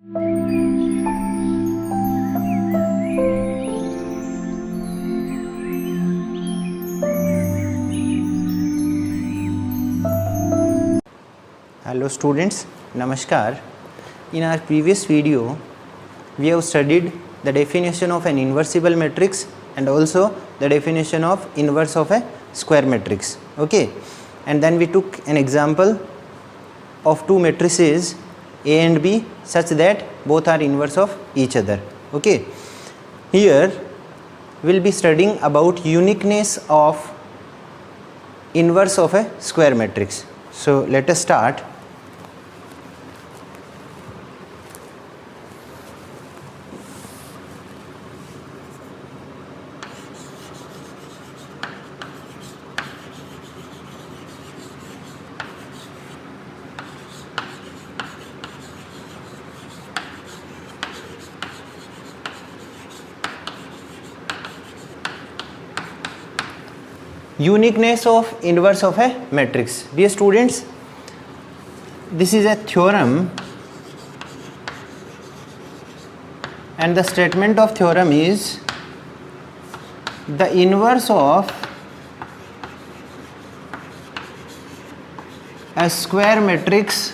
Hello students, Namaskar. In our previous video, we have studied the definition of an inversible matrix and also the definition of inverse of a square matrix. Okay, and then we took an example of two matrices A and B such that both are inverse of each other. Okay, here we will be studying about uniqueness of inverse of a square matrix. So let us start. Uniqueness of inverse of a matrix. Dear students, this is a theorem and the statement of theorem is the inverse of a square matrix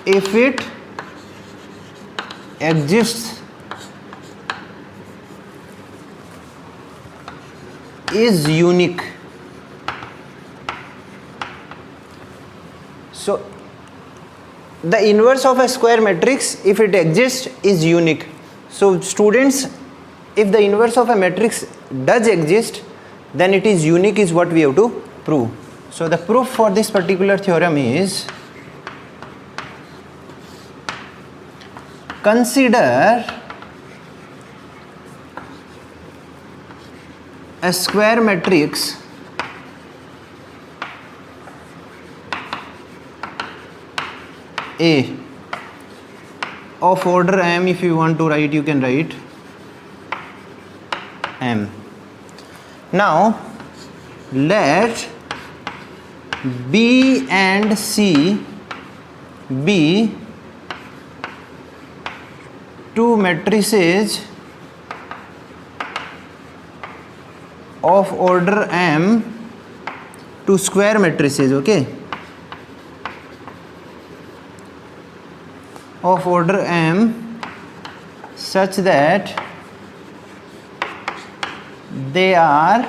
if it exists is unique. So the inverse of a square matrix if it exists is unique. So students, if the inverse of a matrix does exist, then it is unique is what we have to prove. So the proof for this particular theorem is, consider a square matrix A of order m. If you want to write, you can write m. Now let B and C be two matrices of order m, two square matrices, okay, of order m such that they are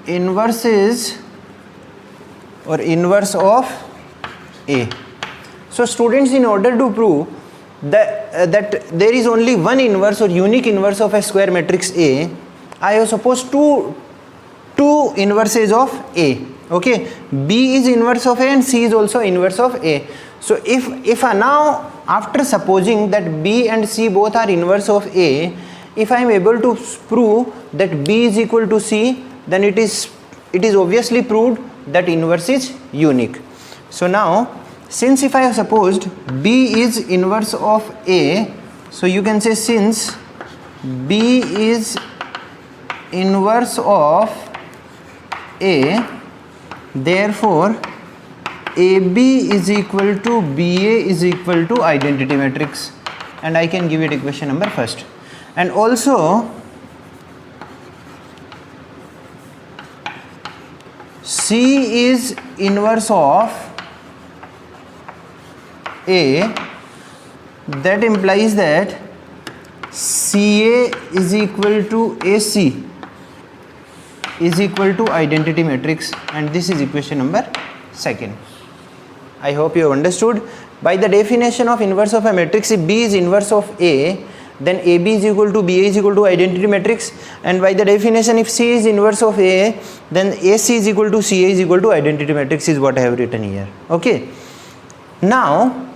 inverses or inverse of A. So students, in order to prove that there is only one inverse or unique inverse of a square matrix A, I have supposed two inverses of A. Okay, B is inverse of A and C is also inverse of A. So if I now, after supposing that B and C both are inverse of A, if I am able to prove that B is equal to C, then it is obviously proved that inverse is unique. So now, since if I have supposed B is inverse of A, so you can say since B is inverse of A, therefore AB is equal to BA is equal to identity matrix, and I can give it equation number first. And also C is inverse of A, that implies that CA is equal to AC is equal to identity matrix, and this is equation number second. I hope you have understood. By the definition of inverse of a matrix, if B is inverse of A, then AB is equal to BA is equal to identity matrix, and by the definition, if C is inverse of A, then AC is equal to CA is equal to identity matrix is what I have written here. Okay. Now,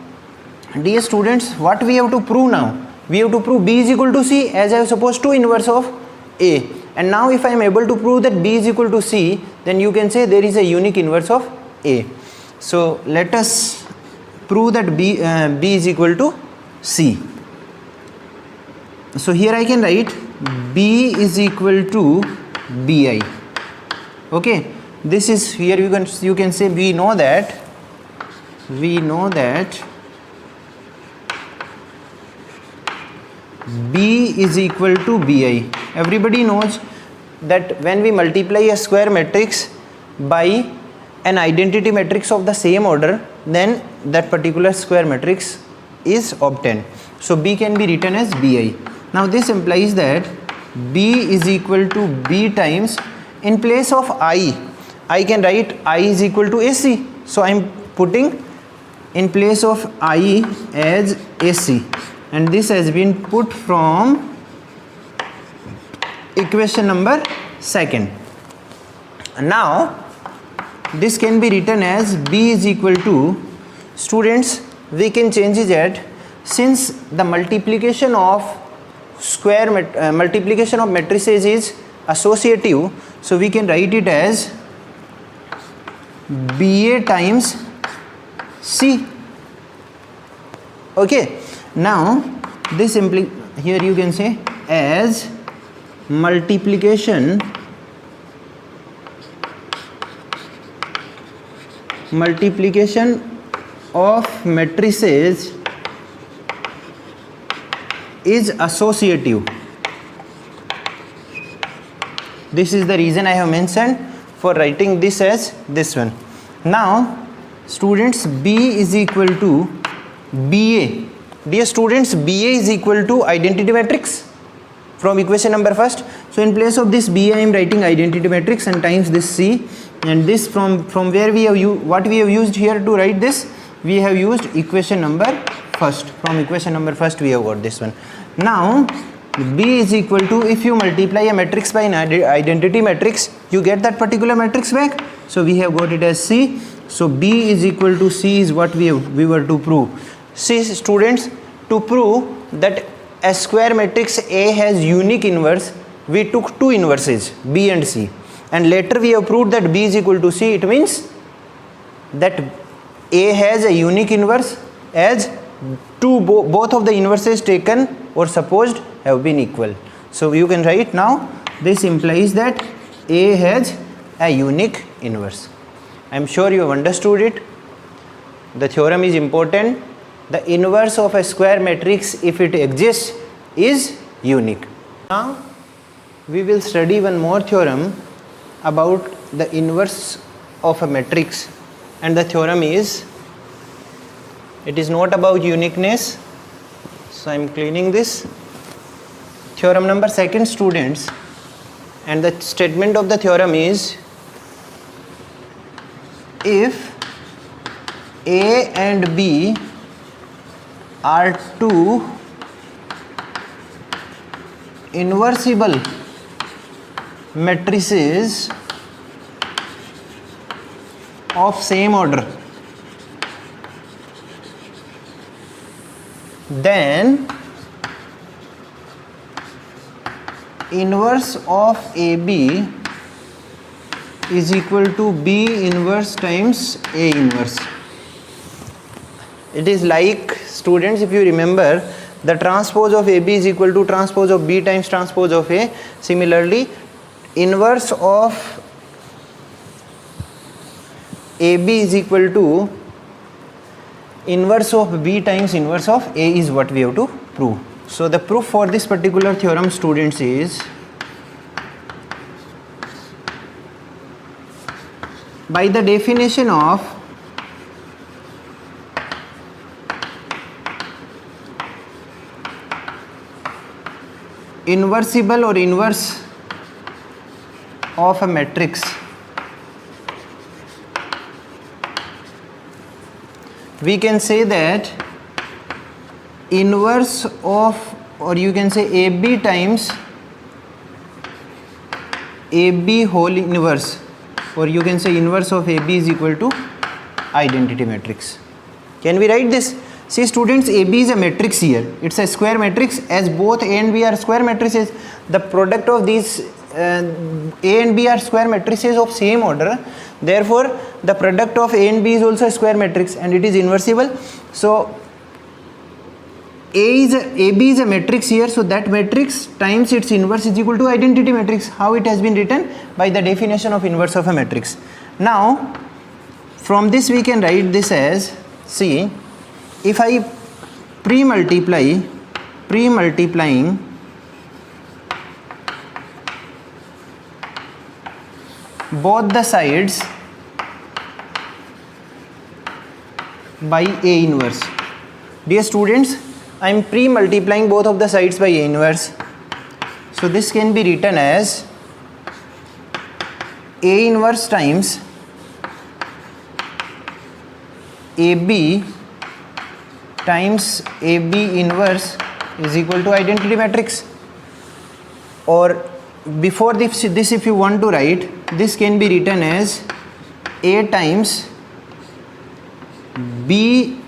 dear students, what we have to prove now? We have to prove B is equal to C, as I have supposed to inverse of A. And now if I am able to prove that B is equal to C, then you can say there is a unique inverse of A. So let us prove that B is equal to C. So here I can write B is equal to bi. Okay, this is here you can say we know that B is equal to bi. Everybody knows that when we multiply a square matrix by an identity matrix of the same order, then that particular square matrix is obtained. So B can be written as bi. Now this implies that B is equal to B times, in place of I can write I is equal to AC. So I am putting in place of I as AC, and this has been put from equation number 2. Now this can be written as B is equal to, students, we can change it at, since the multiplication of matrices is associative, so we can write it as BA times C. Okay, now this simply, here you can say as multiplication of matrices is associative. This is the reason I have mentioned for writing this as this one. Now students, B is equal to BA. Dear students, BA is equal to identity matrix from equation number 1. So in place of this BA I am writing identity matrix and times this C, and this from where we have what we have used here to write this, we have used equation number 1. From equation number 1 we have got this one. Now B is equal to, if you multiply a matrix by an identity matrix, you get that particular matrix back. So we have got it as C. So B is equal to C is what we were to prove. See students, to prove that a square matrix A has unique inverse, we took two inverses, B and C, and later we have proved that B is equal to C. It means that A has a unique inverse as both of the inverses taken or supposed have been equal. So you can write now, this implies that A has a unique inverse. I am sure you have understood it. The theorem is important. The inverse of a square matrix, if it exists, is unique. Now we will study one more theorem about the inverse of a matrix, and the theorem is, it is not about uniqueness, so I am cleaning this. Theorem number 2, students, and the statement of the theorem is, if A and B are two inversible matrices of same order, then inverse of AB is equal to B inverse times A inverse. It is like, students, if you remember, the transpose of AB is equal to transpose of B times transpose of A. Similarly, inverse of AB is equal to inverse of B times inverse of A is what we have to prove. So the proof for this particular theorem, students, is by the definition of inversible or inverse of a matrix, we can say that inverse of, or you can say AB times AB whole inverse, or you can say inverse of AB is equal to identity matrix. Can we write this? See students, AB is a matrix here. It's a square matrix, as both A and B are square matrices. The product of these A and B are square matrices of same order. Therefore, the product of A and B is also a square matrix, and it is inversible. So AB is a matrix here, so that matrix times its inverse is equal to identity matrix. How it has been written? By the definition of inverse of a matrix. Now from this we can write this as, see, if I pre-multiplying both the sides by A inverse. Dear students, I am pre-multiplying both of the sides by A inverse. So this can be written as A inverse times AB times AB inverse is equal to identity matrix. Or before this if you want to write, this can be written as A times B,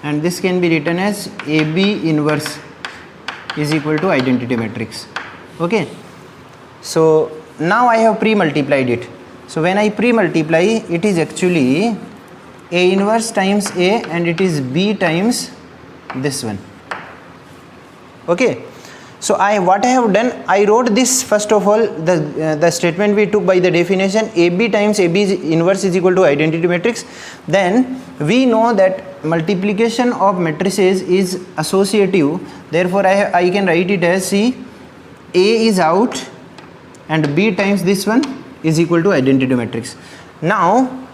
and this can be written as AB inverse is equal to identity matrix. Okay, so now I have pre-multiplied it. So when I pre-multiply, it is actually A inverse times A, and it is B times this one. Okay, so what I have done, I wrote this first of all, the statement we took by the definition, AB times AB inverse is equal to identity matrix. Then we know that multiplication of matrices is associative, therefore I can write it as, see, A is out and B times this one is equal to identity matrix. Now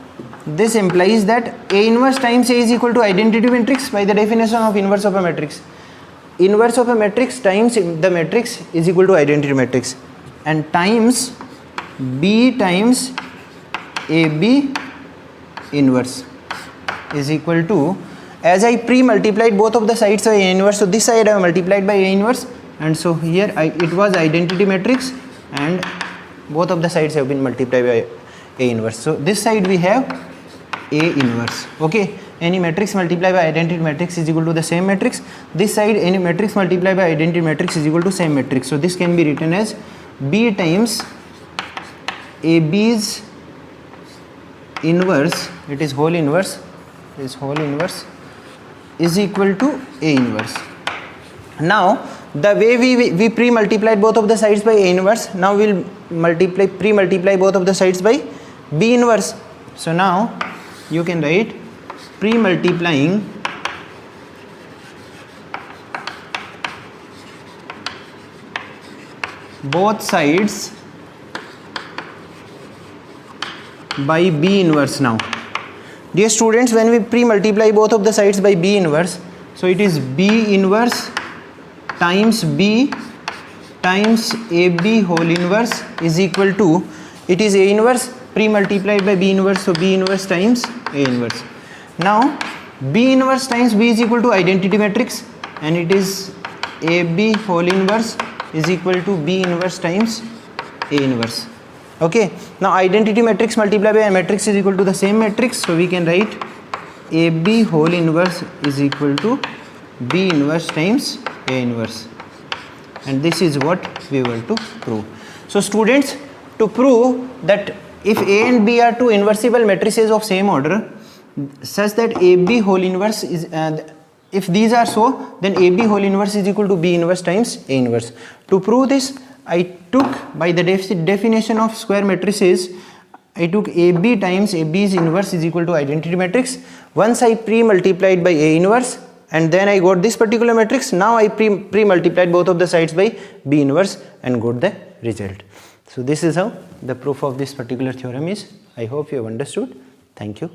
this implies that A inverse times A is equal to identity matrix by the definition of inverse of a matrix. Inverse of a matrix times the matrix is equal to identity matrix, and times B times AB inverse is equal to, as I pre-multiplied both of the sides by A inverse, so this side I have multiplied by A inverse, and so here it was identity matrix, and both of the sides have been multiplied by A inverse. So this side we have A inverse. Okay, any matrix multiplied by identity matrix is equal to the same matrix. This side, any matrix multiplied by identity matrix is equal to same matrix. So this can be written as B times AB's inverse, it is whole inverse, is equal to A inverse. Now the way we pre-multiplied both of the sides by A inverse, now we will pre-multiply both of the sides by B inverse. So now you can write pre-multiplying both sides by B inverse. Now dear students, when we pre-multiply both of the sides by B inverse, so it is B inverse times B times AB whole inverse is equal to, it is A inverse pre-multiplied by B inverse, so B inverse times A inverse. Now B inverse times B is equal to identity matrix, and it is AB whole inverse is equal to B inverse times A inverse. Okay, now identity matrix multiplied by a matrix is equal to the same matrix, so we can write AB whole inverse is equal to B inverse times A inverse, and this is what we want to prove. So students, to prove that if A and B are two inversible matrices of same order such that AB whole inverse is, if these are so, then AB whole inverse is equal to B inverse times A inverse. To prove this, I took, by the definition of square matrices, I took AB times AB's inverse is equal to identity matrix. Once I pre-multiplied by A inverse, and then I got this particular matrix. Now I pre-multiplied both of the sides by B inverse and got the result. So this is how the proof of this particular theorem is. I hope you have understood. Thank you.